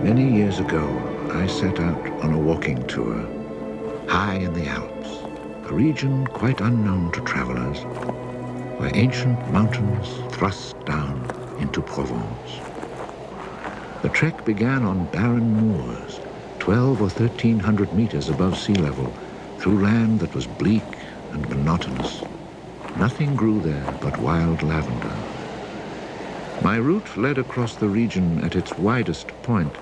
Many years ago, I set out on a walking tour, high in the Alps, a region quite unknown to travelers, where ancient mountains thrust down into Provence. The trek began on barren moors, 12 or 1,300 meters above sea level, through land that was bleak and monotonous. Nothing grew there but wild lavender. My route led across the region at its widest point,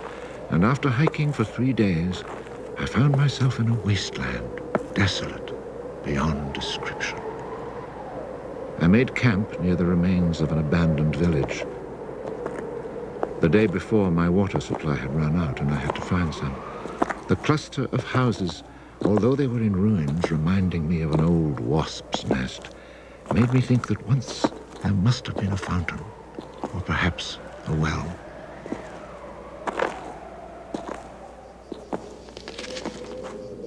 and after hiking for 3 days, I found myself in a wasteland, desolate beyond description. I made camp near the remains of an abandoned village. The day before, my water supply had run out and I had to find some. The cluster of houses, although they were in ruins, reminding me of an old wasp's nest, made me think that once there must have been a fountain, or perhaps a well.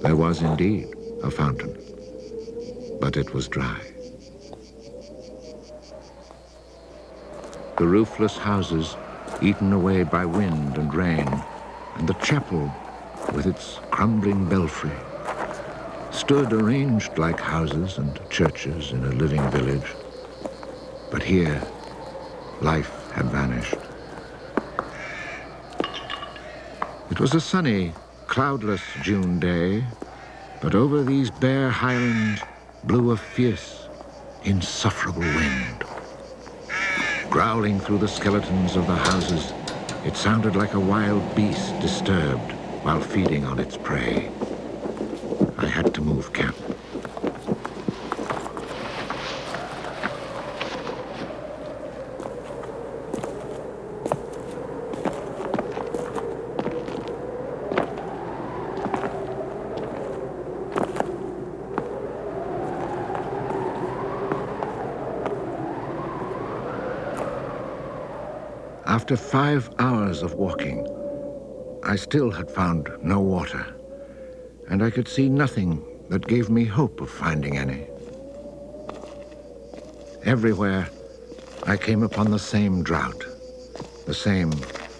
There was indeed a fountain, but it was dry. The roofless houses, eaten away by wind and rain, and the chapel, with its crumbling belfry, stood arranged like houses and churches in a living village. But here, life had vanished. It was a sunny, cloudless June day, but over these bare highlands blew a fierce, insufferable wind. Growling through the skeletons of the houses, it sounded like a wild beast disturbed while feeding on its prey. I had to move camp. After 5 hours of walking, I still had found no water, and I could see nothing that gave me hope of finding any. Everywhere, I came upon the same drought, the same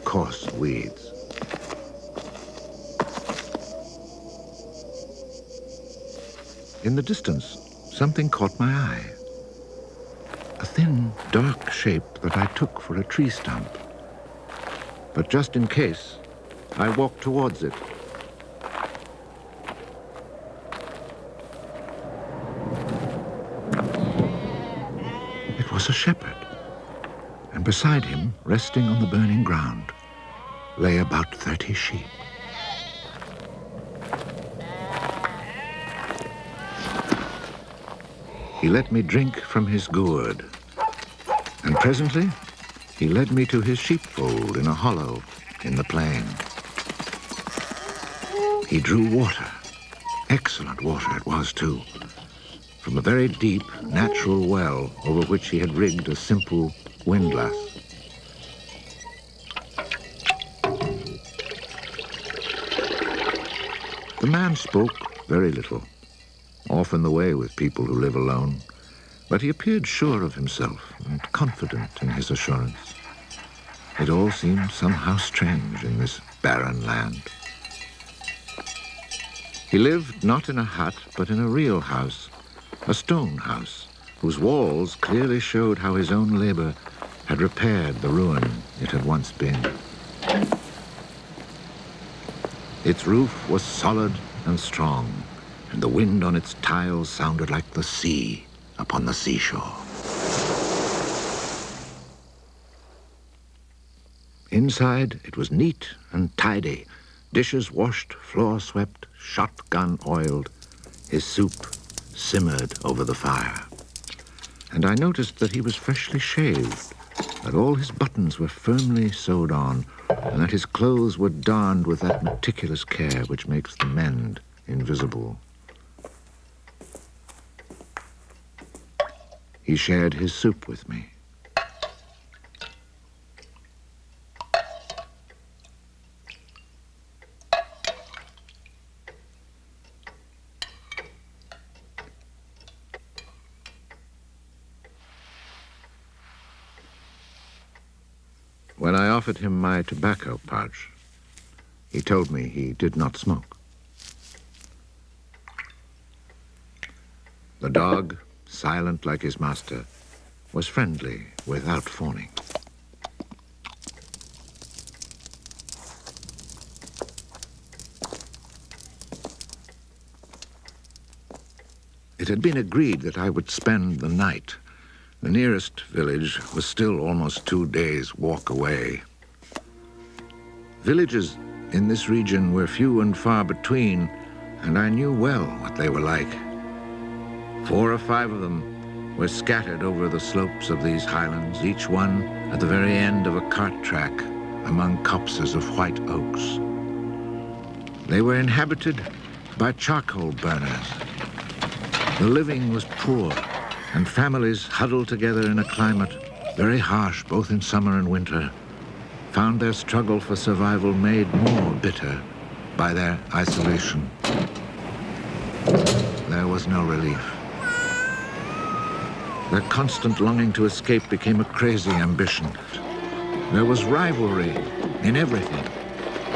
coarse weeds. In the distance, something caught my eye. A thin, dark shape that I took for a tree stump. But just in case, I walked towards it. It was a shepherd, and beside him, resting on the burning ground, lay about 30 sheep. He let me drink from his gourd, and presently he led me to his sheepfold in a hollow in the plain. He drew water, excellent water it was too, from a very deep, natural well over which he had rigged a simple windlass. The man spoke very little, often the way with people who live alone, but he appeared sure of himself and confident in his assurance. It all seemed somehow strange in this barren land. He lived not in a hut, but in a real house, a stone house, whose walls clearly showed how his own labor had repaired the ruin it had once been. Its roof was solid and strong, and the wind on its tiles sounded like the sea upon the seashore. Inside, it was neat and tidy, dishes washed, floor swept, shotgun oiled. His soup simmered over the fire. And I noticed that he was freshly shaved, that all his buttons were firmly sewed on, and that his clothes were darned with that meticulous care which makes the mend invisible. He shared his soup with me. When I offered him my tobacco pouch, He told me he did not smoke. The dog, silent like his master, was friendly without fawning. It had been agreed that I would spend the night. The nearest village was still almost 2 days' walk away. Villages in this region were few and far between, and I knew well what they were like. 4 or 5 of them were scattered over the slopes of these highlands, each one at the very end of a cart track among copses of white oaks. They were inhabited by charcoal burners. The living was poor, and families huddled together in a climate very harsh both in summer and winter found their struggle for survival made more bitter by their isolation. There was no relief. Their constant longing to escape became a crazy ambition. There was rivalry in everything.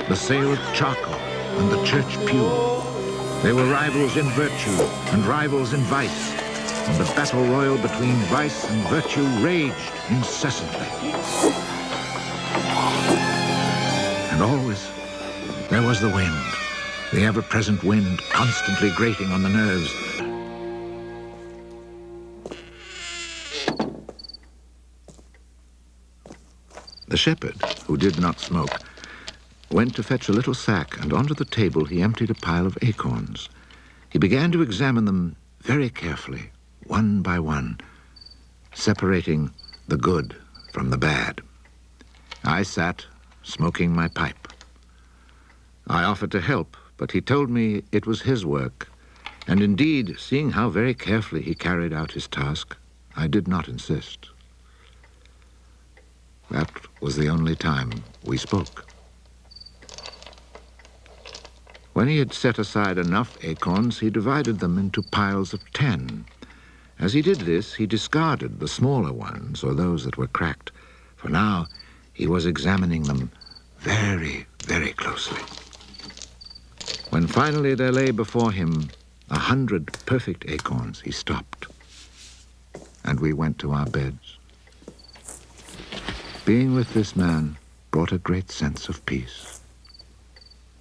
The sale of charcoal and the church pew. They were rivals in virtue and rivals in vice, and the battle royal between vice and virtue raged incessantly. And always there was the wind, the ever-present wind constantly grating on the nerves. The shepherd, who did not smoke, went to fetch a little sack, and onto the table he emptied a pile of acorns. He began to examine them very carefully, one by one, separating the good from the bad. I sat, smoking my pipe. I offered to help, but he told me it was his work, and indeed, seeing how very carefully he carried out his task, I did not insist. That was the only time we spoke. When he had set aside enough acorns, he divided them into piles of 10. As he did this, he discarded the smaller ones, or those that were cracked, for now he was examining them very, very closely. When finally there lay before him 100 perfect acorns, he stopped, and we went to our beds. Being with this man brought a great sense of peace.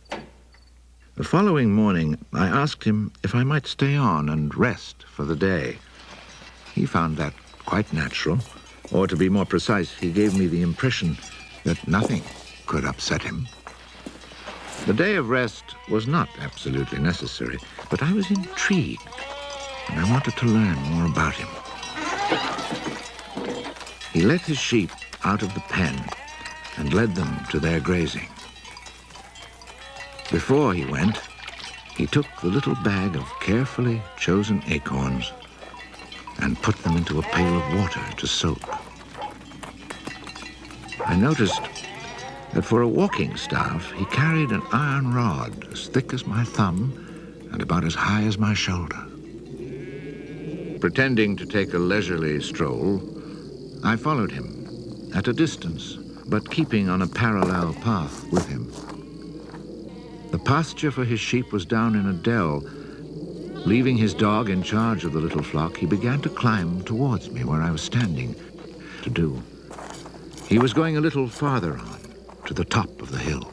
The following morning, I asked him if I might stay on and rest for the day. He found that quite natural, or to be more precise, he gave me the impression that nothing could upset him. The day of rest was not absolutely necessary, but I was intrigued, and I wanted to learn more about him. He let his sheep out of the pen and led them to their grazing. Before he went, he took the little bag of carefully chosen acorns and put them into a pail of water to soak. I noticed that for a walking staff, he carried an iron rod as thick as my thumb and about as high as my shoulder. Pretending to take a leisurely stroll, I followed him at a distance, but keeping on a parallel path with him. The pasture for his sheep was down in a dell. Leaving his dog in charge of the little flock, he began to climb towards me where I was standing to do. He was going a little farther on, to the top of the hill.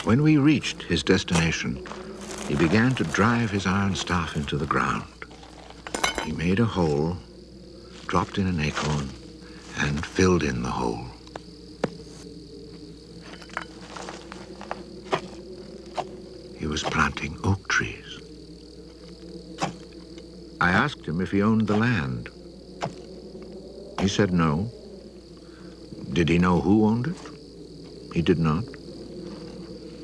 When we reached his destination, he began to drive his iron staff into the ground. He made a hole, dropped in an acorn, and filled in the hole. He was planting oak trees. I asked him if he owned the land. He said no. Did he know who owned it? He did not.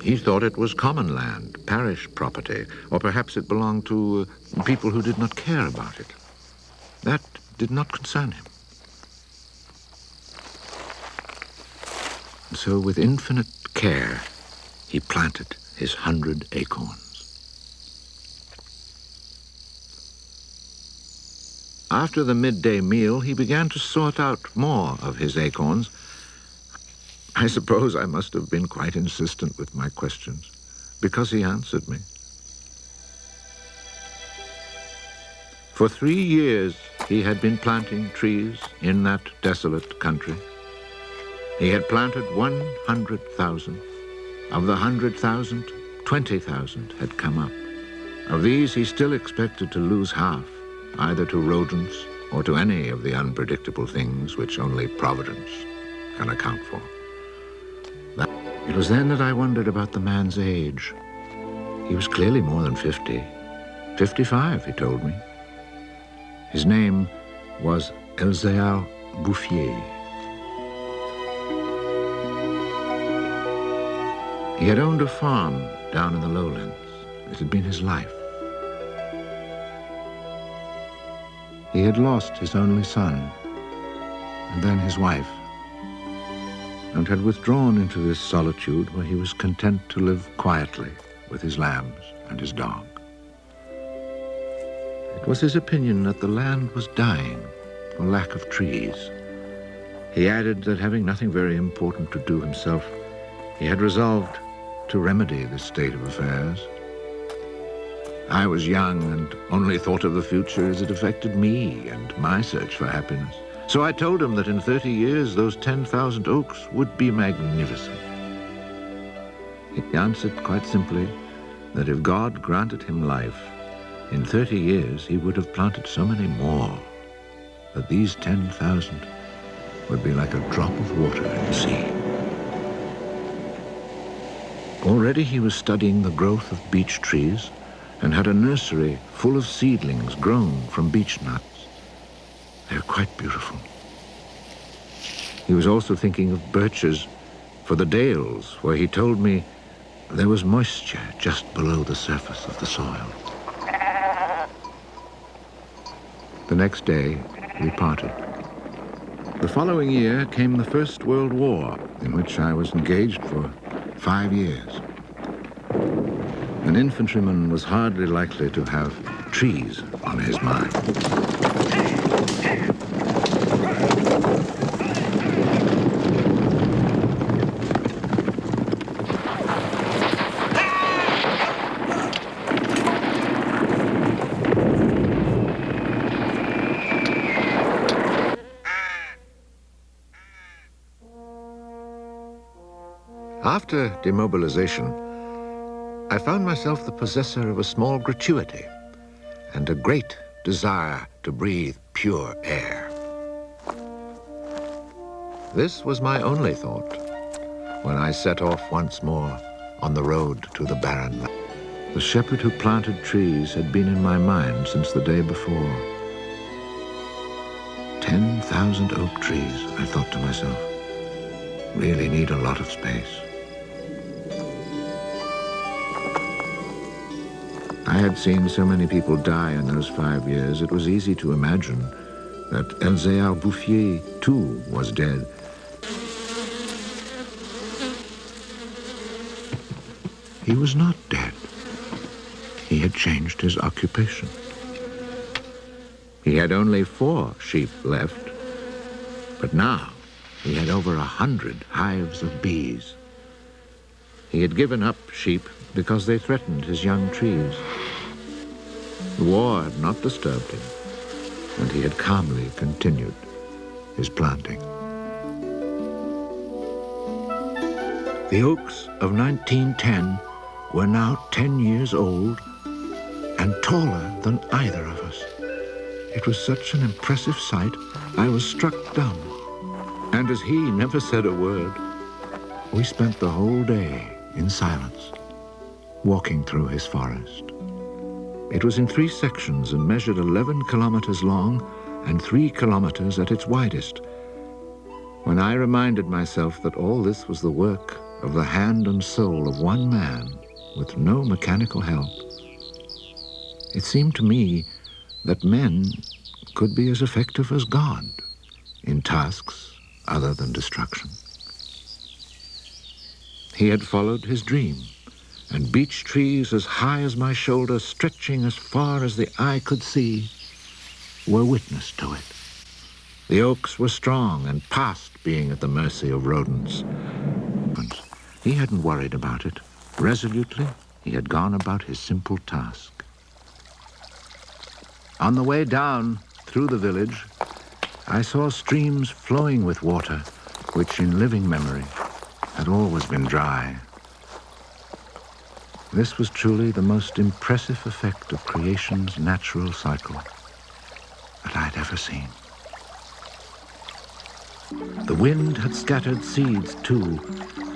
He thought it was common land, parish property, or perhaps it belonged to people who did not care about it. That did not concern him. So with infinite care, he planted his 100 acorns. After the midday meal, he began to sort out more of his acorns I suppose I must have been quite insistent with my questions, because he answered me. For 3 years, he had been planting trees in that desolate country. He had planted 100,000. Of the 100,000, 20,000 had come up. Of these, he still expected to lose half, either to rodents or to any of the unpredictable things which only Providence can account for. It was then that I wondered about the man's age. He was clearly more than 50. 55, he told me. His name was Elzéar Bouffier. He had owned a farm down in the lowlands. It had been his life. He had lost his only son, and then his wife, and had withdrawn into this solitude where he was content to live quietly with his lambs and his dog. It was his opinion that the land was dying for lack of trees. He added that having nothing very important to do himself, he had resolved to remedy this state of affairs. I was young and only thought of the future as it affected me and my search for happiness. So I told him that in 30 years, those 10,000 oaks would be magnificent. He answered quite simply that if God granted him life, in 30 years he would have planted so many more that these 10,000 would be like a drop of water in the sea. Already he was studying the growth of beech trees and had a nursery full of seedlings grown from beech nuts. They're quite beautiful. He was also thinking of birches for the dales, where he told me there was moisture just below the surface of the soil. The next day, we parted. The following year came the First World War, in which I was engaged for 5 years. An infantryman was hardly likely to have trees on his mind. After demobilization, I found myself the possessor of a small gratuity and a great desire to breathe pure air. This was my only thought when I set off once more on the road to the barren land. The shepherd who planted trees had been in my mind since the day before. 10,000 oak trees, I thought to myself, really need a lot of space. I had seen so many people die in those 5 years, it was easy to imagine that Elzéar Bouffier, too, was dead. He was not dead. He had changed his occupation. He had only 4 sheep left, but now he had over 100 hives of bees. He had given up sheep because they threatened his young trees. The war had not disturbed him, and he had calmly continued his planting. The oaks of 1910 were now 10 years old and taller than either of us. It was such an impressive sight, I was struck dumb. And as he never said a word, we spent the whole day in silence, walking through his forest. It was in 3 sections and measured 11 kilometers long and 3 kilometers at its widest. When I reminded myself that all this was the work of the hand and soul of one man with no mechanical help, it seemed to me that men could be as effective as God in tasks other than destruction. He had followed his dream, and beech trees as high as my shoulder, stretching as far as the eye could see, were witness to it. The oaks were strong and past being at the mercy of rodents, He hadn't worried about it. Resolutely, he had gone about his simple task. On the way down through the village, I saw streams flowing with water, which in living memory had always been dry. This was truly the most impressive effect of creation's natural cycle that I'd ever seen. The wind had scattered seeds too,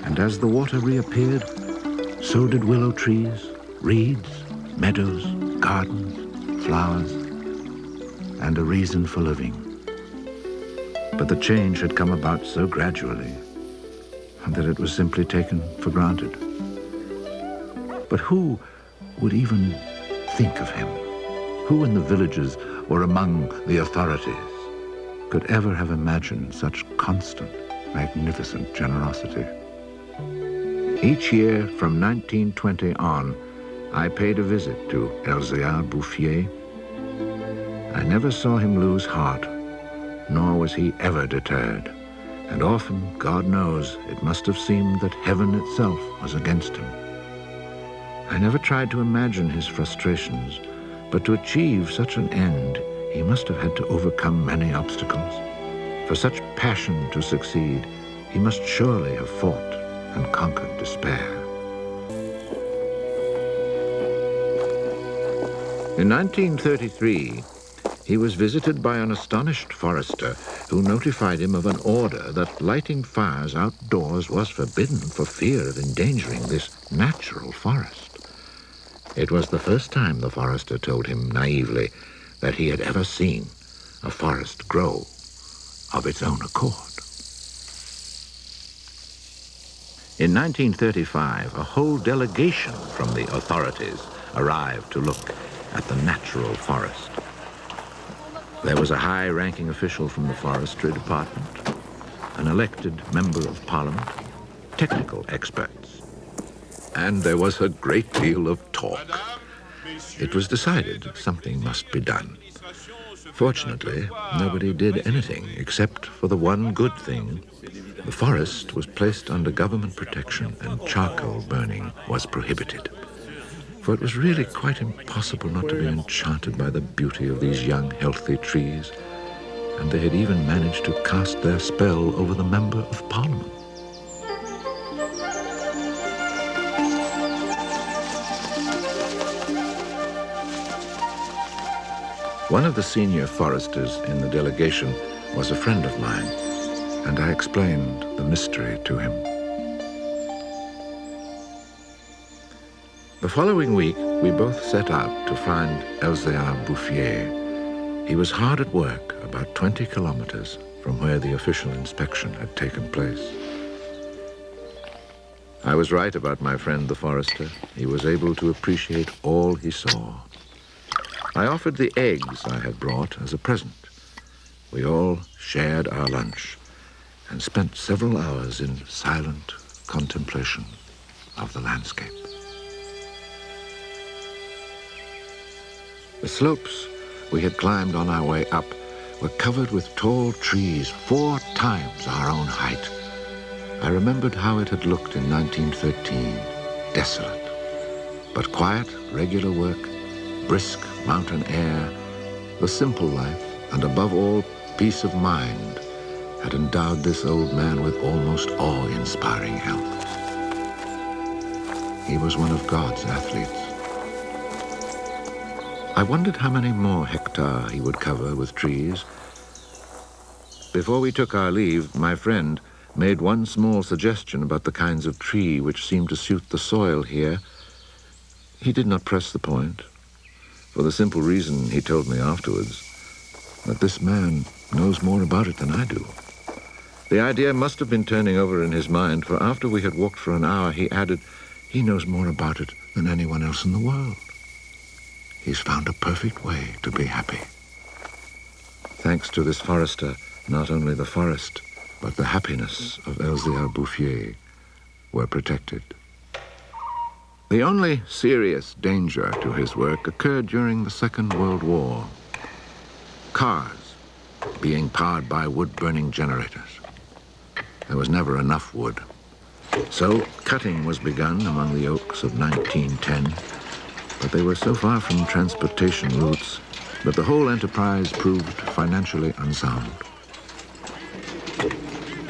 and as the water reappeared, so did willow trees, reeds, meadows, gardens, flowers, and a reason for living. But the change had come about so gradually that it was simply taken for granted. But who would even think of him? Who in the villages or among the authorities could ever have imagined such constant, magnificent generosity? Each year from 1920 on, I paid a visit to Elzéar Bouffier. I never saw him lose heart, nor was he ever deterred. And often, God knows, it must have seemed that heaven itself was against him. I never tried to imagine his frustrations, but to achieve such an end, he must have had to overcome many obstacles. For such passion to succeed, he must surely have fought and conquered despair. In 1933, he was visited by an astonished forester who notified him of an order that lighting fires outdoors was forbidden for fear of endangering this natural forest. It was the first time the forester told him naively that he had ever seen a forest grow of its own accord. In 1935, a whole delegation from the authorities arrived to look at the natural forest. There was a high-ranking official from the forestry department, an elected member of parliament, technical experts, and there was a great deal of talk. It was decided something must be done. Fortunately, nobody did anything except for the one good thing. The forest was placed under government protection and charcoal burning was prohibited. For it was really quite impossible not to be enchanted by the beauty of these young, healthy trees, and they had even managed to cast their spell over the Member of Parliament. One of the senior foresters in the delegation was a friend of mine, and I explained the mystery to him. The following week, we both set out to find Elzéar Bouffier. He was hard at work, about 20 kilometers from where the official inspection had taken place. I was right about my friend the forester. He was able to appreciate all he saw. I offered the eggs I had brought as a present. We all shared our lunch and spent several hours in silent contemplation of the landscape. The slopes we had climbed on our way up were covered with tall trees 4 times our own height. I remembered how it had looked in 1913, desolate, but quiet, regular work, brisk mountain air, the simple life, and above all, peace of mind, had endowed this old man with almost awe-inspiring health. He was one of God's athletes. I wondered how many more hectares he would cover with trees. Before we took our leave, my friend made one small suggestion about the kinds of tree which seemed to suit the soil here. He did not press the point, for the simple reason, he told me afterwards, that this man knows more about it than I do. The idea must have been turning over in his mind, for after we had walked for an hour, he added, he knows more about it than anyone else in the world. He's found a perfect way to be happy. Thanks to this forester, not only the forest, but the happiness of Elzéar Bouffier were protected. The only serious danger to his work occurred during the Second World War. Cars being powered by wood-burning generators. There was never enough wood, So cutting was begun among the oaks of 1910, but they were so far from transportation routes that the whole enterprise proved financially unsound.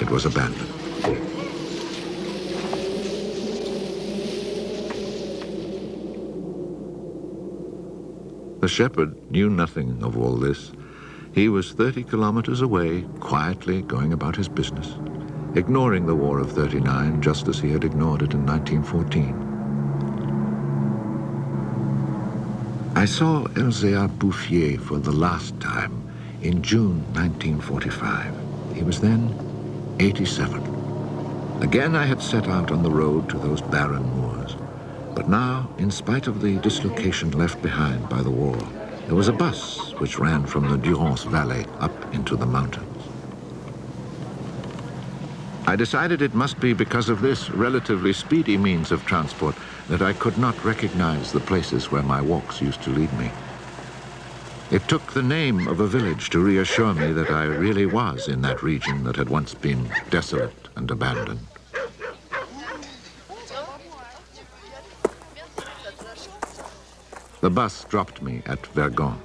It was abandoned. The shepherd knew nothing of all this. He was 30 kilometers away, quietly going about his business, ignoring the War of '39 just as he had ignored it in 1914. I saw Elzéar Bouffier for the last time in June 1945. He was then 87. Again I had set out on the road to those barren moors. But now, in spite of the dislocation left behind by the war, there was a bus which ran from the Durance Valley up into the mountains. I decided it must be because of this relatively speedy means of transport that I could not recognize the places where my walks used to lead me. It took the name of a village to reassure me that I really was in that region that had once been desolate and abandoned. The bus dropped me at Vergon.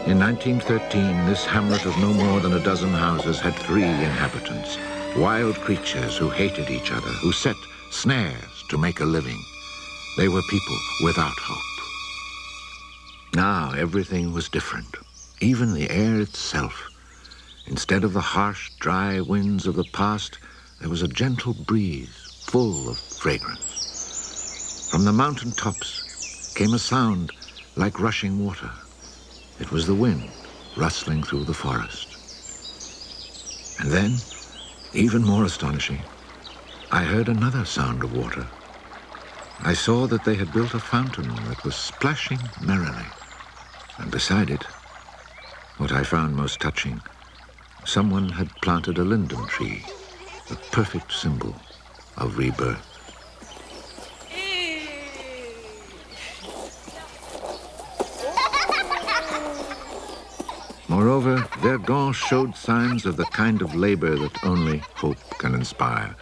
In 1913, this hamlet of no more than a dozen houses had 3 inhabitants, wild creatures who hated each other, who set snares to make a living. They were people without hope. Now everything was different, even the air itself. Instead of the harsh, dry winds of the past, there was a gentle breeze full of fragrance. From the mountain tops came a sound like rushing water. It was the wind rustling through the forest. And then, even more astonishing, I heard another sound of water. I saw that they had built a fountain that was splashing merrily. And beside it, what I found most touching, someone had planted a linden tree, the perfect symbol of rebirth. Moreover, Vergon showed signs of the kind of labor that only hope can inspire.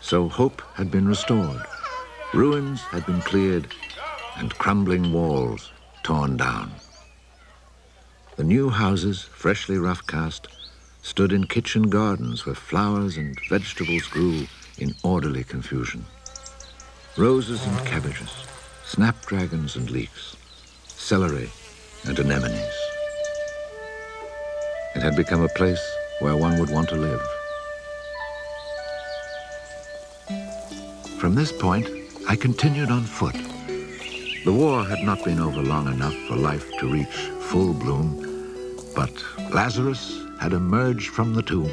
So hope had been restored. Ruins had been cleared and crumbling walls torn down. The new houses, freshly rough-cast, stood in kitchen gardens where flowers and vegetables grew in orderly confusion. Roses and cabbages, snapdragons and leeks, celery and anemones. It had become a place where one would want to live. From this point, I continued on foot. The war had not been over long enough for life to reach full bloom, but Lazarus had emerged from the tomb.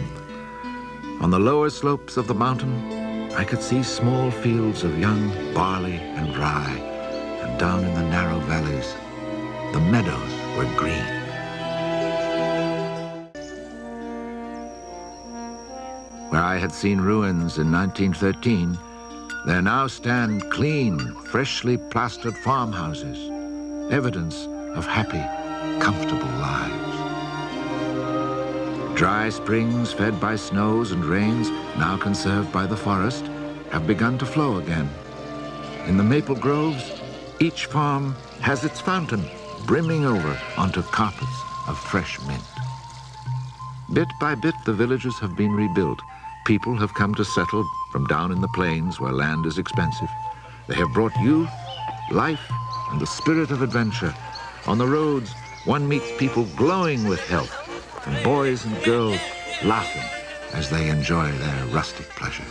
On the lower slopes of the mountain, I could see small fields of young barley and rye, and down in the narrow valleys, the meadows were green. Where I had seen ruins in 1913, there now stand clean, freshly plastered farmhouses, evidence of happy, comfortable lives. Dry springs fed by snows and rains, now conserved by the forest, have begun to flow again. In the maple groves, each farm has its fountain brimming over onto carpets of fresh mint. Bit by bit, the villages have been rebuilt. People have come to settle from down in the plains where land is expensive. They have brought youth, life, and the spirit of adventure. On the roads, one meets people glowing with health, and boys and girls laughing as they enjoy their rustic pleasures.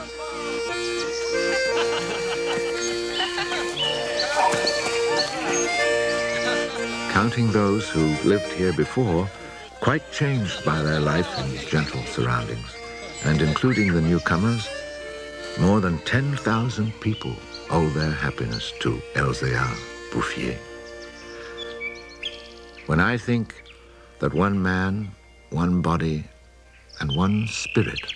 Counting those who lived here before, quite changed by their life in gentle surroundings, and including the newcomers, more than 10,000 people owe their happiness to Elzéar Bouffier. When I think that one man, one body, and one spirit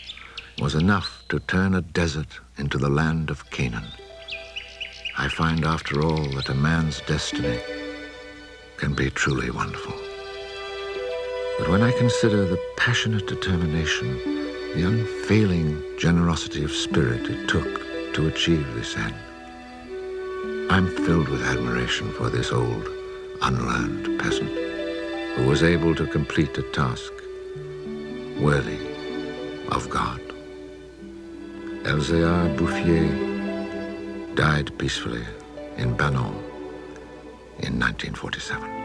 was enough to turn a desert into the land of Canaan, I find after all that a man's destiny can be truly wonderful. But when I consider the passionate determination the unfailing generosity of spirit it took to achieve this end. I'm filled with admiration for this old, unlearned peasant who was able to complete a task worthy of God. Elzéar Bouffier died peacefully in Banon in 1947.